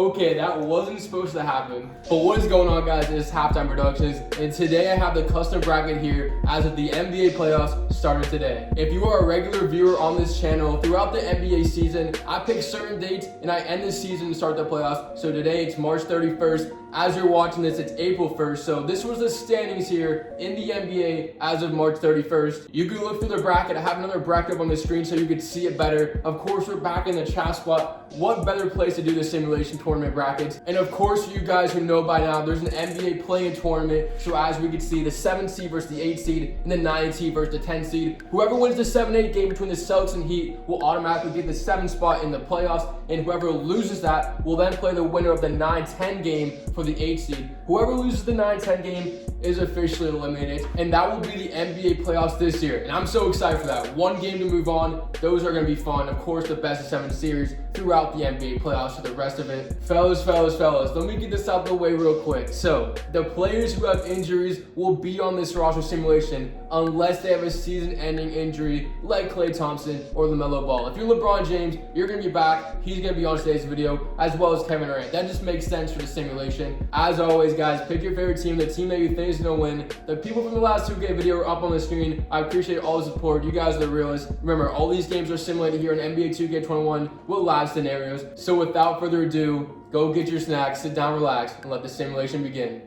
Okay, that wasn't supposed to happen. But what is going on, guys? It's Halftime Productions, and today I have the custom bracket here as of the NBA playoffs started today. If you are a regular viewer on this channel, throughout the NBA season, I pick certain dates and I end the season to start the playoffs. So today it's March 31st. As you're watching this, it's April 1st. So this was the standings here in the NBA as of March 31st. You can look through the bracket. I have another bracket up on the screen so you can see it better. Of course, we're back in the chat spot. What better place to do the simulation tournament brackets? And of course, you guys who know by now, there's an NBA play-in tournament. So as we can see, the 7 seed versus the 8 seed and the 9 seed versus the 10 seed. Whoever wins the 7-8 game between the Celtics and Heat will automatically get the 7th spot in the playoffs. And whoever loses that will then play the winner of the 9-10 game for the 8 seed. Whoever loses the 9-10 game is officially eliminated, and that will be the NBA playoffs this year. And I'm so excited for that. One game to move on. Those are going to be fun. Of course, the best of 7 series throughout the NBA playoffs for the rest of it. Fellas, let me get this out the way real quick. So, the players who have injuries will be on this roster simulation unless they have a season-ending injury like Klay Thompson or LaMelo Ball. If you're LeBron James, you're going to be back. He's going to be on today's video, as well as Kevin Durant. That just makes sense for the simulation. As always, guys, pick your favorite team, the team that you think is going to win. The people from the last 2K video are up on the screen. I appreciate all the support. You guys are the realists. Remember, all these games are simulated here in NBA 2K21 with live scenarios. So without further ado, go get your snacks, sit down, relax, and let the simulation begin.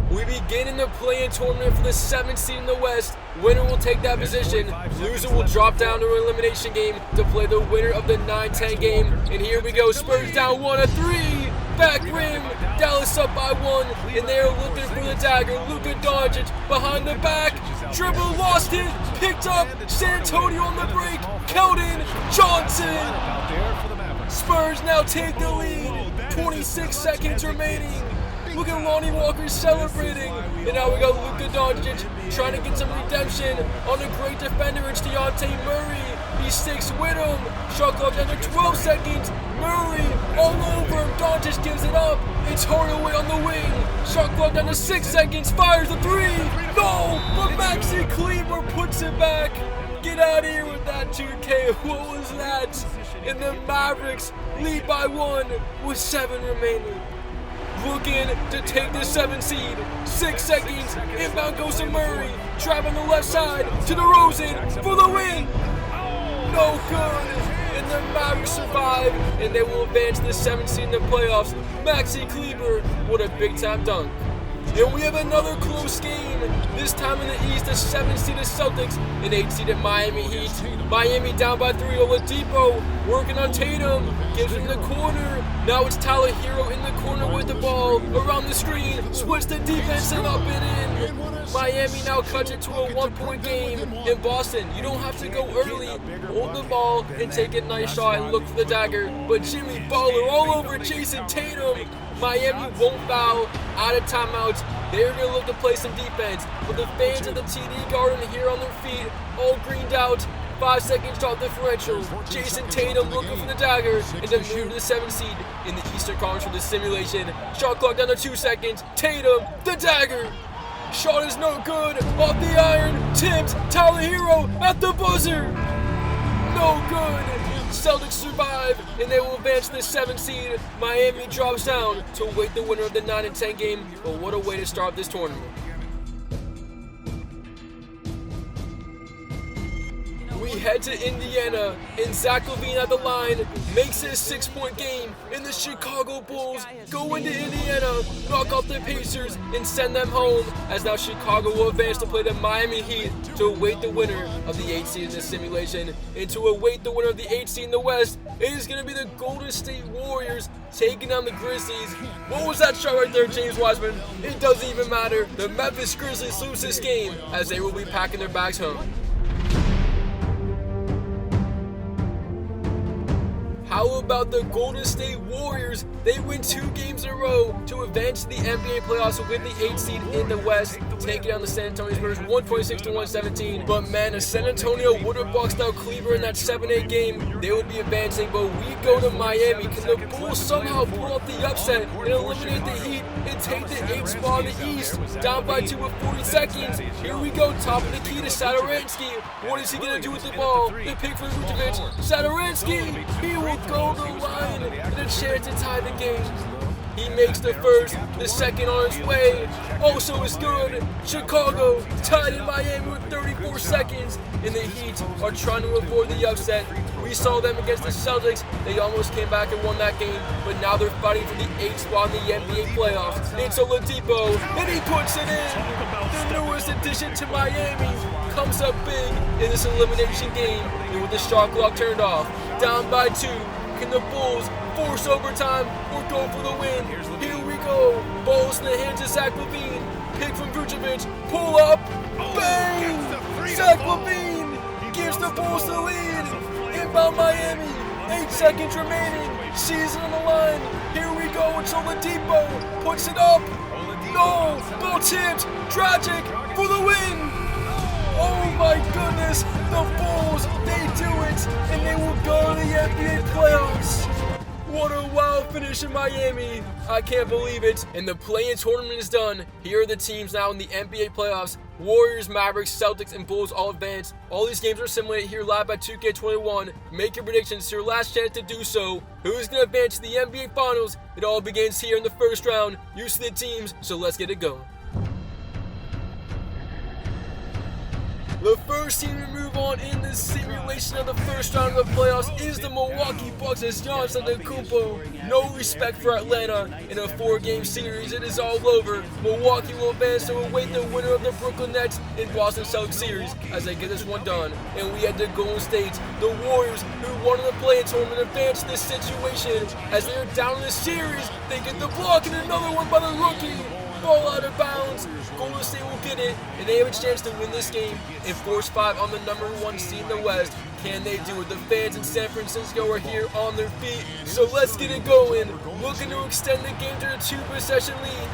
We begin in the play-in tournament for the 7th seed in the West. Winner will take that position. Loser will drop down to an elimination game to play the winner of the 9-10 game. And here we go. Spurs down 1-3. Back rim. Dallas up by 1. And they are looking for the dagger. Luka Doncic behind the back. Dribble, lost it. Picked up. San Antonio on the break. Keldon Johnson. Spurs now take the lead. 26 seconds remaining. Look at Lonnie Walker celebrating. And now we got Luka Doncic trying to get some redemption on a great defender. It's Dejounte Murray. He sticks with him. Shot clock under 12 seconds. Murray all over him. Doncic gives it up. It's Hardaway on the wing. Shot clock down to 6 seconds. Fires the 3. No! But Maxi Kleber puts it back. Get out of here with that 2K. What was that? And the Mavericks lead by 1 with 7 remaining. Looking to take the 7 seed. 6 seconds. Inbound goes to Murray. Driving the left side to DeRozan for the win. No good. And the Mavericks survive. And they will advance to the 7th seed in the playoffs. Maxi Kleber. What a big time dunk. And we have another close game. This time in the East, the 7th seeded Celtics and 8th seeded Miami Heat. Miami down by 3. Oladipo working on Tatum. Gives him the corner. Now it's Tyler Hero in the corner with the ball. Around the screen. Splits the defense and up and in. Miami now cuts it to a 1-point game. In Boston, you don't have to go early. Hold the ball and take a nice shot and look for the dagger. But Jimmy Butler all over Jason Tatum. Miami won't foul. Out of timeouts. They're going to look to play some defense. But the fans at the TD Garden here on their feet, all greened out. 5 seconds shot differential. Jason Tatum looking for the dagger and then move to the 7th seed in the Eastern Conference for the simulation. Shot clock down to 2 seconds. Tatum, the dagger. Shot is no good. Off the iron. Tipped. Tyler Hero at the buzzer. No good. Celtics survive, and they will advance to the 7th seed. Miami drops down to await the winner of the 9-10 game. But what a way to start this tournament. We head to Indiana, and Zach LaVine at the line makes it a 6-point game, and the Chicago Bulls go into Indiana, knock off the Pacers, and send them home, as now Chicago will advance to play the Miami Heat to await the winner of the 8th seed in the simulation. And to await the winner of the 8th seed in the West, it is going to be the Golden State Warriors taking down the Grizzlies. What was that shot right there, James Wiseman? It doesn't even matter. The Memphis Grizzlies lose this game, as they will be packing their bags home. How about the Golden State Warriors? They win 2 games in a row to advance to the NBA playoffs with the 8th seed in the West, taking down the San Antonio Spurs 126-117. But man, if San Antonio would have boxed out Cleveland in that 7-8 game, they would be advancing. But we go to Miami. Can the Bulls somehow pull off the upset and eliminate the Heat in take the 8th spot in the East, down by 2 with 40 seconds. Here we go, top of the key to Satoransky. What is he going to do with the ball? The pick for Vucevic. Satoransky, he will go the line and a chance to tie the game. He makes the first, the second on his way. Also is good. Chicago tied in Miami with 34 seconds. And the Heat are trying to avoid the upset. We saw them against the Celtics. They almost came back and won that game. But now they're fighting for the 8th spot in the NBA playoffs. It's Oladipo, and he puts it in. The newest addition to Miami comes up big in this elimination game. And with the shot clock turned off, down by 2. Can the Bulls force overtime or go for the win? Here we go. Balls in the hands of Zach LaVine. Pick from Vucevic. Pull up. Bang! Zach LaVine gives the Bulls the lead. Inbound Miami. 8 seconds remaining. Season on the line. Here we go. It's Oladipo. Puts it up. No. Ball tipped. Tragic for the win. Oh my goodness, the Bulls, they do it, and they will go to the NBA playoffs. What a wild finish in Miami. I can't believe it. And the play-in tournament is done. Here are the teams now in the NBA playoffs. Warriors, Mavericks, Celtics, and Bulls all advance. All these games are simulated here live by 2K21. Make your predictions. It's your last chance to do so. Who's going to advance to the NBA Finals? It all begins here in the first round. You see the teams, so let's get it going. The first team to move on in the simulation of the first round of the playoffs is the Milwaukee Bucks as Giannis Antetokounmpo. No respect for Atlanta in a 4-game series. It is all over. Milwaukee will advance to await the winner of the Brooklyn Nets and Boston Celtics series as they get this one done. And we head to Golden State. The Warriors, who won in the play-in tournament, advance in this situation as they are down in the series. They get the block and another one by the rookie. Ball out of bounds. Golden State will get it, and they have a chance to win this game and force 5 on the number 1 seed in the West. Can they do it? The fans in San Francisco are here on their feet, so let's get it going. Looking to extend the game to a 2-possession lead.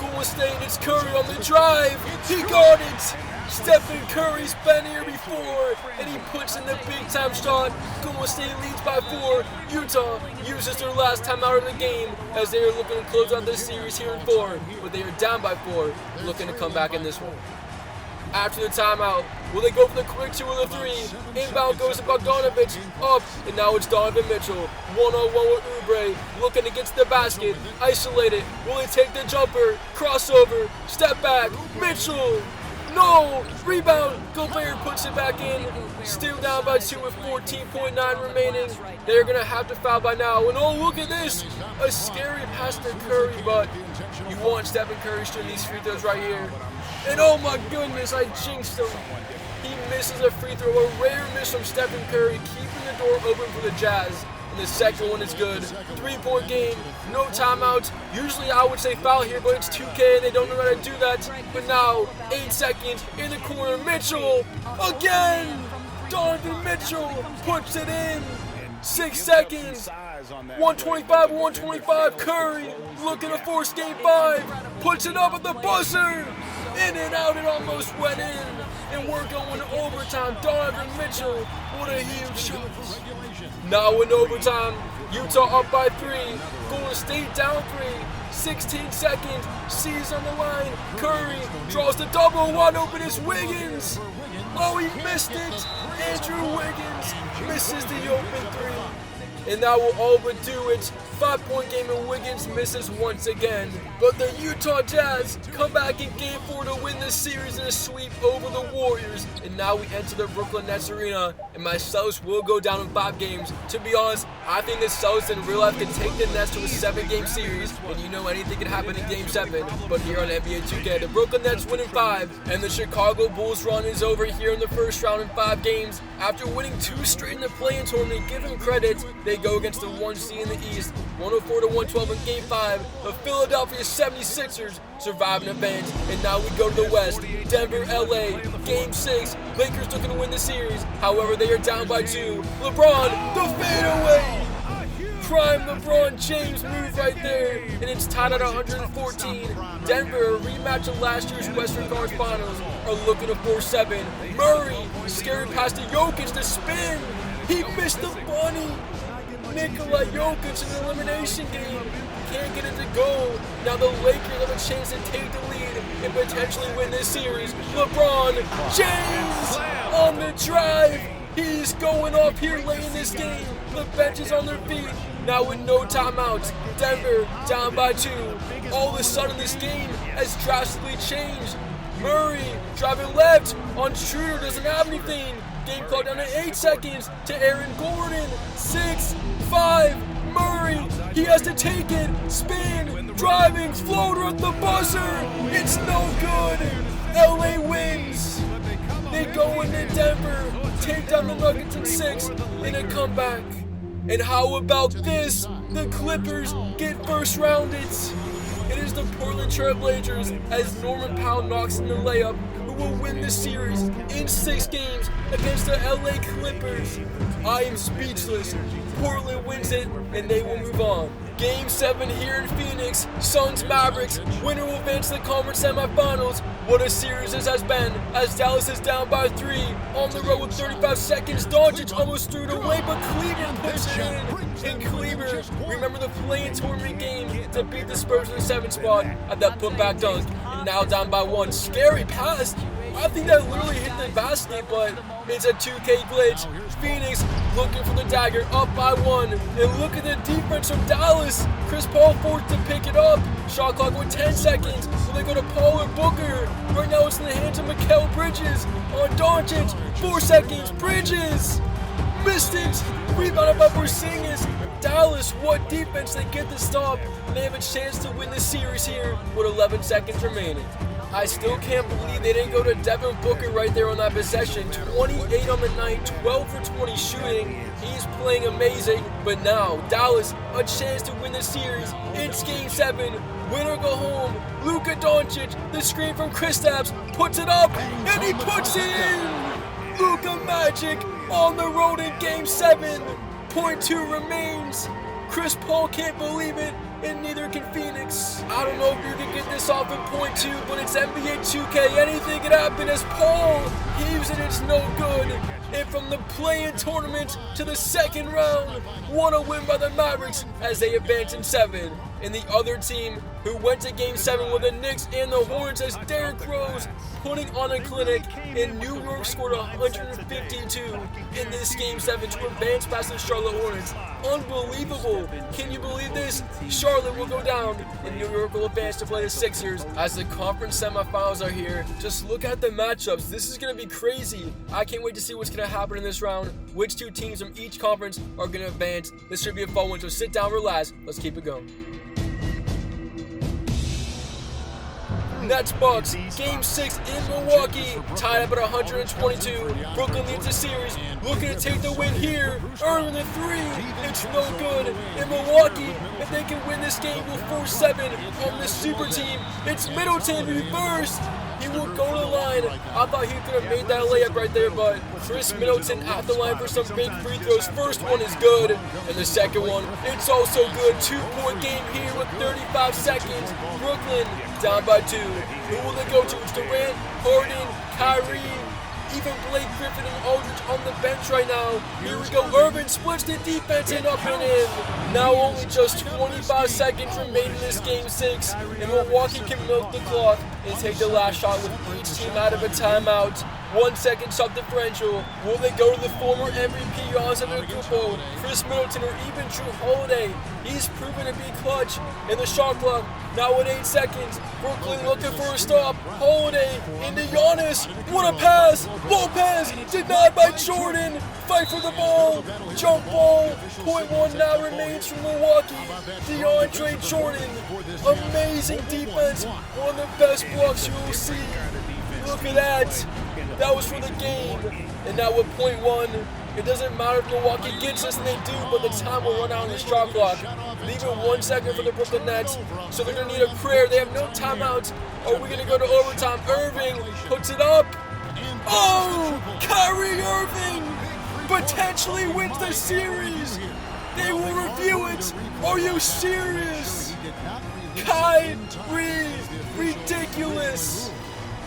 Golden State, it's Curry on the drive. He got it. Stephen Curry's been here before, and he puts in the big-time shot. Golden State leads by 4. Utah uses their last time out of the game as they are looking to close out this series here in 4, but they are down by 4, looking to come back in this one. After the timeout, will they go for the quick 2 or the 3? Inbound goes to Bogdanovic, up, and now it's Donovan Mitchell. 1-on-1 with Oubre, looking to get to the basket, isolated. Will he take the jumper? Crossover, step back, Mitchell! No! Rebound! Gobert puts it back in. Still down by 2 with 14.9 remaining. They're going to have to foul by now. And oh, look at this! A scary pass to Curry, but you want Stephen Curry shooting these free throws right here. And oh my goodness, I jinxed him. He misses a free throw. A rare miss from Stephen Curry, keeping the door open for the Jazz. And the second one is good. 3-point game, no timeouts. Usually I would say foul here, but it's 2K and they don't know how to do that. But now, 8 seconds in the corner. Mitchell, again! Donovan Mitchell puts it in. 6 seconds. 125. Curry looking to force game 5. Puts it up at the buzzer. In and out, it almost went in. And we're going to overtime. Donovan Mitchell, what a huge shot. Now in overtime, Utah up by 3. Golden State down 3. 16 seconds. C's on the line. Curry draws the double. Wide open is Wiggins. Oh, he missed it. Andrew Wiggins misses the open 3. And that will all but do it. 5-point game and Wiggins misses once again. But the Utah Jazz come back in Game 4 to win this series in a sweep over the Warriors. And now we enter the Brooklyn Nets arena, and my Celtics will go down in 5 games. To be honest, I think the Celtics in real life can take the Nets to a 7-game series, and you know anything can happen in Game 7. But here on NBA 2K, the Brooklyn Nets win in 5, and the Chicago Bulls run is over here in the first round in 5 games. After winning 2 straight in the play-in tournament, give them credit, they go against the 1 seed in the East. 104-112 in Game 5. The Philadelphia 76ers survive an event, and now we go to the West. Denver, LA, Game 6. Lakers looking to win the series. However, they are down by 2. LeBron, the fadeaway. Prime LeBron James move right there, and it's tied at 114. Denver, a rematch of last year's Western Conference Finals, are looking to force 7. Murray, scary pass to Jokic to spin. He missed the bunny. Nikola Jokic in the elimination game. can't get it to go. Now the Lakers have a chance to take the lead and potentially win this series. LeBron James on the drive. He's going off here late in this game. The bench is on their feet. Now with no timeouts, Denver down by 2. All of a sudden this game has drastically changed. Murray driving left on Schroeder, doesn't have anything. Game clock down to 8 seconds to Aaron Gordon. 6, 5, Murray, he has to take it. Spin, driving, floater at the buzzer. It's no good. LA wins. They go into Denver, take down the Nuggets in 6 in a comeback. And how about this? The Clippers get first rounded. It is the Portland Trail Blazers as Norman Powell knocks in the layup, who will win the series in 6 games against the LA Clippers. I am speechless. Portland wins it and they will move on. Game 7 here in Phoenix, Suns Mavericks, winner will advance to the conference semifinals. What a series this has been, as Dallas is down by 3. On the road with 35 seconds, Doncic almost threw it away, but Kleber puts it in. And Kleber, remember the play-in tournament game to beat the Spurs in the 7th spot at that putback dunk, and now down by 1. Scary pass. I think that literally hit the basket, but it's a 2K glitch. Phoenix looking for the dagger, up by 1. And look at the defense from Dallas. Chris Paul forced to pick it up. Shot clock with 10 seconds. So they go to Paul or Booker. Right now it's in the hands of Mikal Bridges on Doncic. 4 seconds. Bridges missed it. Rebounded by Porzingis. Dallas, what defense, they get the stop. They have a chance to win the series here with 11 seconds remaining. I still can't believe they didn't go to Devin Booker right there on that possession. 28 on the night, 12 for 20 shooting. He's playing amazing. But now, Dallas, a chance to win the series. It's Game 7. Win or go home. Luka Doncic, the screen from Kristaps, puts it up, and he puts it in! Luka Magic on the road in Game 7. Point 2 remains. Chris Paul can't believe it, and neither can Phoenix. I don't know if you can get this off in point 2, but it's NBA 2K. Anything can happen as Paul heaves it, it's no good. And from the play-in tournament to the 2nd round, what a win by the Mavericks as they advance in 7. And the other team who went to Game 7 with the Knicks and the Hornets as Derrick Rose putting on a clinic, and New York scored 152 in this Game 7 to advance past the Charlotte Hornets. Unbelievable. Can you believe this? Charlotte will go down and New York will advance to play the Sixers as the conference semifinals are here. Just look at the matchups. This is going to be crazy. I can't wait to see what's going to happen in this round. Which 2 teams from each conference are going to advance. This should be a fun one, so sit down, relax. Let's keep it going. Nets Bucks, Game 6 in Milwaukee, tied up at 122. Brooklyn leads the series, looking to take the win here. Irving the 3, it's no good. In Milwaukee, if they can win this game, will force 7 on the super team. It's Middleton reversed. He will go to the line. I thought he could have made that layup right there, but Chris Middleton at the line for some big free throws. First one is good, and the second one, it's also good. 2-point game here with 35 seconds. Brooklyn down by 2. Who will they go to? It's Durant, Harden, Kyrie, even Blake Griffin and Aldridge on the bench right now. Here we go. Irvin splits the defense and up and in. Now only just 25 seconds remain in this Game 6, and Milwaukee can milk the clock and take the last shot with each team out of a timeout. 1 second shot differential. Will they go to the former MVP Giannis Antetokounmpo, Chris Middleton, or even Jrue Holiday? He's proven to be clutch in the shot clock. Now with 8 seconds, Brooklyn looking for a stop. Holiday into Giannis. What a pass! Lopez denied by Jordan. Fight for the ball. Jump ball. .1 now remains from Milwaukee. DeAndre Jordan. Amazing defense. One of the best blocks you will see. Look at that. That was for the game. And now with .1, it doesn't matter if Milwaukee gets this, and they do, but the time will run out on the shot clock. Leaving 1 second for the Brooklyn Nets, so they're going to need a prayer. They have no timeouts. Are we going to go to overtime? Irving puts it up. Oh! Kyrie Irving potentially wins the series. They will review it. Are you serious? Kyrie, ridiculous.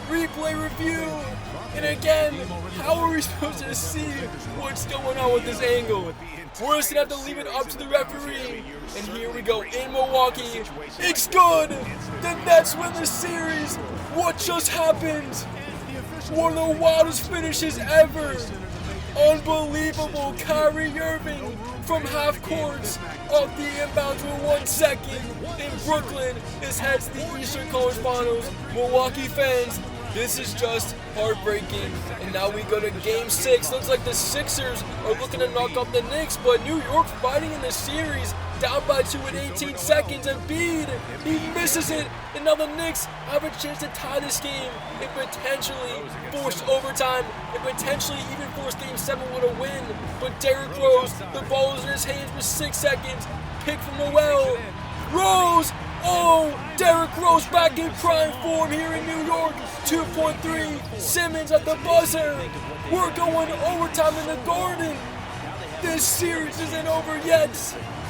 replay review. And again, how are we supposed to see what's going on with this angle? We're just gonna have to leave it up to the referee. And here we go in Milwaukee. It's good! The Nets win the series! What just happened? One of the wildest finishes ever! Unbelievable! Kyrie Irving from half court off the inbound with 1 second in Brooklyn. This heads to the Eastern Conference Finals. Milwaukee fans, this is just heartbreaking. And now we go to Game 6. Looks like the Sixers are looking to knock off the Knicks, but New York fighting in the series. Down by 2 in 18 seconds. Embiid, he misses it. And now the Knicks have a chance to tie this game and potentially force overtime and potentially even force Game 7 with a win. But Derrick Rose, the ball is in his hands with 6 seconds. Pick from Noel. Rose! Oh, Derrick Rose back in prime form here in New York. 2.3. Simmons at the buzzer. We're going overtime in the Garden. This series isn't over yet.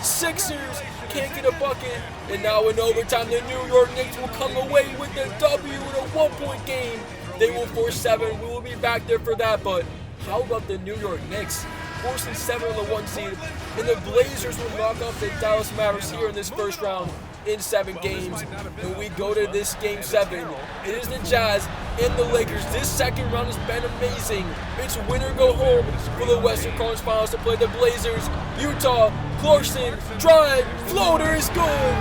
Sixers can't get a bucket. And now in overtime, the New York Knicks will come away with the W in a 1-point game. They will force 7. We will be back there for that. But how about the New York Knicks? Forcing 7 on the 1 seed. And the Blazers will knock off the Dallas Mavericks here in this first round in 7 games. And we go to this Game 7. It is the Jazz and the Lakers. This second round has been amazing. It's win or go home for the Western Conference Finals to play the Blazers. Utah, Clarkson, drive, floater is good.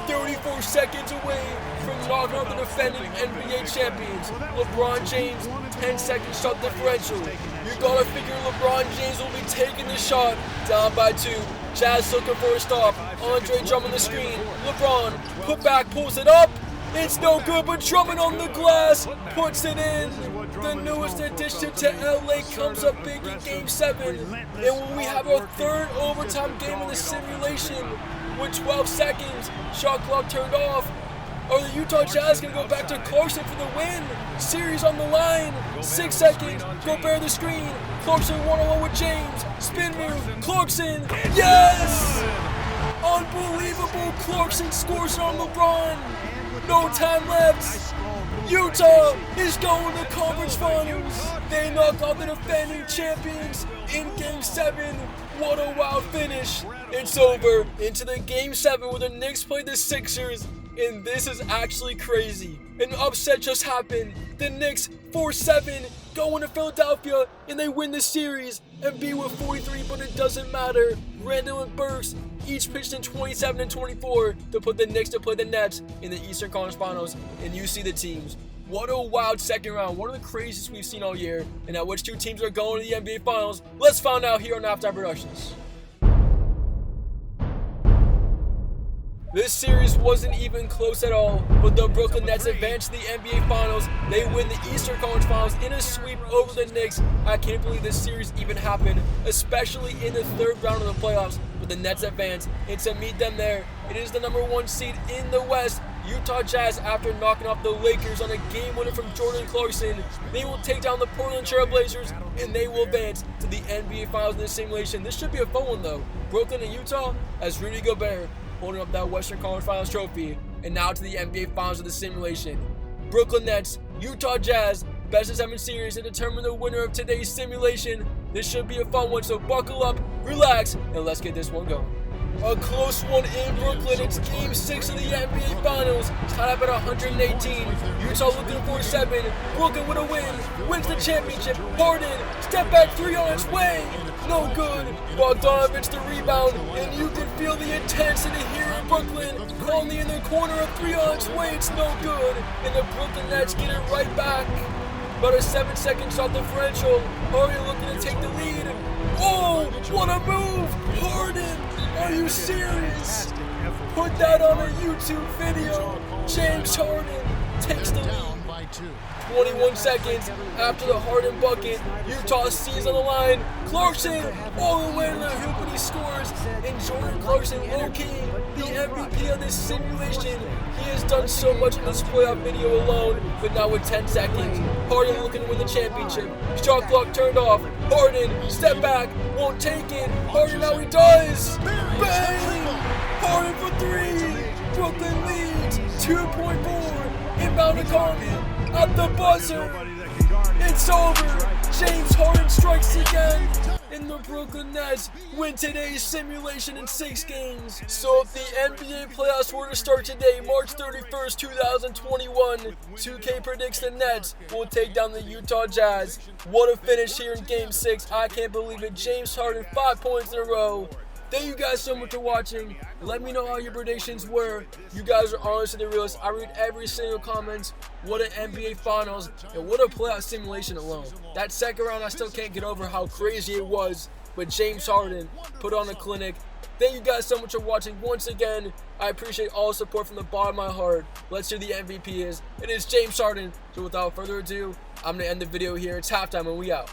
34 seconds away from knocking out the defending NBA champions. LeBron James, 10 second shot differential. You gotta figure LeBron James will be taking the shot. Down by 2. Jazz looking for a stop. Andre Drummond the screen. LeBron, put back, pulls it up. It's no good, but Drummond on the glass puts it in. The newest addition to LA comes up big in Game 7. And when we have our 3rd overtime game in the simulation with 12 seconds, shot clock turned off, are the Utah Jazz going to go back to Clarkson for the win? Series on the line. 6 seconds. Gobert the screen. Clarkson 1-on-1 with James. Spin move. Clarkson. Yes! Unbelievable. Clarkson scores on LeBron. No time left. Utah is going to conference finals. They knock off the defending champions in Game 7. What a wild finish. It's over. Into the Game 7 where the Knicks play the Sixers. And this is actually crazy. An upset just happened. The Knicks 4-7 go into Philadelphia and they win the series. And be with 43, but it doesn't matter. Randall and Burks each pitched in 27 and 24 to put the Knicks to play the Nets in the Eastern Conference Finals. And you see the teams. What a wild second round. One of the craziest we've seen all year. And now which 2 teams are going to the NBA Finals? Let's find out here on Halftime Productions. This series wasn't even close at all, but the Brooklyn Nets advance to the NBA Finals. They win the Eastern Conference Finals in a sweep over the Knicks. I can't believe this series even happened, especially in the 3rd round of the playoffs, but the Nets advance. And to meet them there, it is the number 1 seed in the West, Utah Jazz, after knocking off the Lakers on a game winner from Jordan Clarkson. They will take down the Portland Trail Blazers, and they will advance to the NBA Finals in this simulation. This should be a fun one, though. Brooklyn and Utah as Rudy Gobert holding up that Western Conference Finals trophy. And now to the NBA Finals of the simulation. Brooklyn Nets, Utah Jazz, best of 7 series to determine the winner of today's simulation. This should be a fun one, so buckle up, relax, and let's get this one going. A close one in Brooklyn. It's Game 6 of the NBA Finals. Tied up at 118. Utah looking for 7. Brooklyn with a win. Wins the championship. Harden, step back 3 on its way. No good. Bogdanovich the rebound. And you can feel the intensity here in Brooklyn. Conley in the corner, a 3 on its way. It's no good. And the Brooklyn Nets get it right back. About a 7 second shot differential. Harden looking to take the lead. Oh, what a move. Harden. Are you serious? Put that on a YouTube video. James Harden takes the lead. 21 seconds after the Harden bucket. Utah sees on the line. Clarkson all the way to the hoop and he scores. And Jordan Clarkson, low-key, the MVP of this simulation. He has done so much in this playoff video alone, but now with 10 seconds. Harden looking to win the championship. Shot clock turned off. Harden, step back, won't take it. Harden now he does. Bang! Harden for 3. Brooklyn leads 2.4. Inbound to Conley. at the buzzer. It's over. James Harden strikes again, and the Brooklyn Nets win today's simulation in 6 games. So if the NBA playoffs were to start today, March 31st, 2021, 2K predicts the Nets will take down the Utah Jazz. What a finish here in Game 6. I can't believe it. James Harden, 5 points in a row. Thank you guys so much for watching. Let me know how your predictions were. You guys are honestly the realest. I read every single comment. What an NBA Finals and what a playoff simulation alone. That second round, I still can't get over how crazy it was. But James Harden put on a clinic. Thank you guys so much for watching once again. I appreciate all the support from the bottom of my heart. Let's see who the MVP is. It is James Harden. So without further ado, I'm going to end the video here. It's halftime and we out.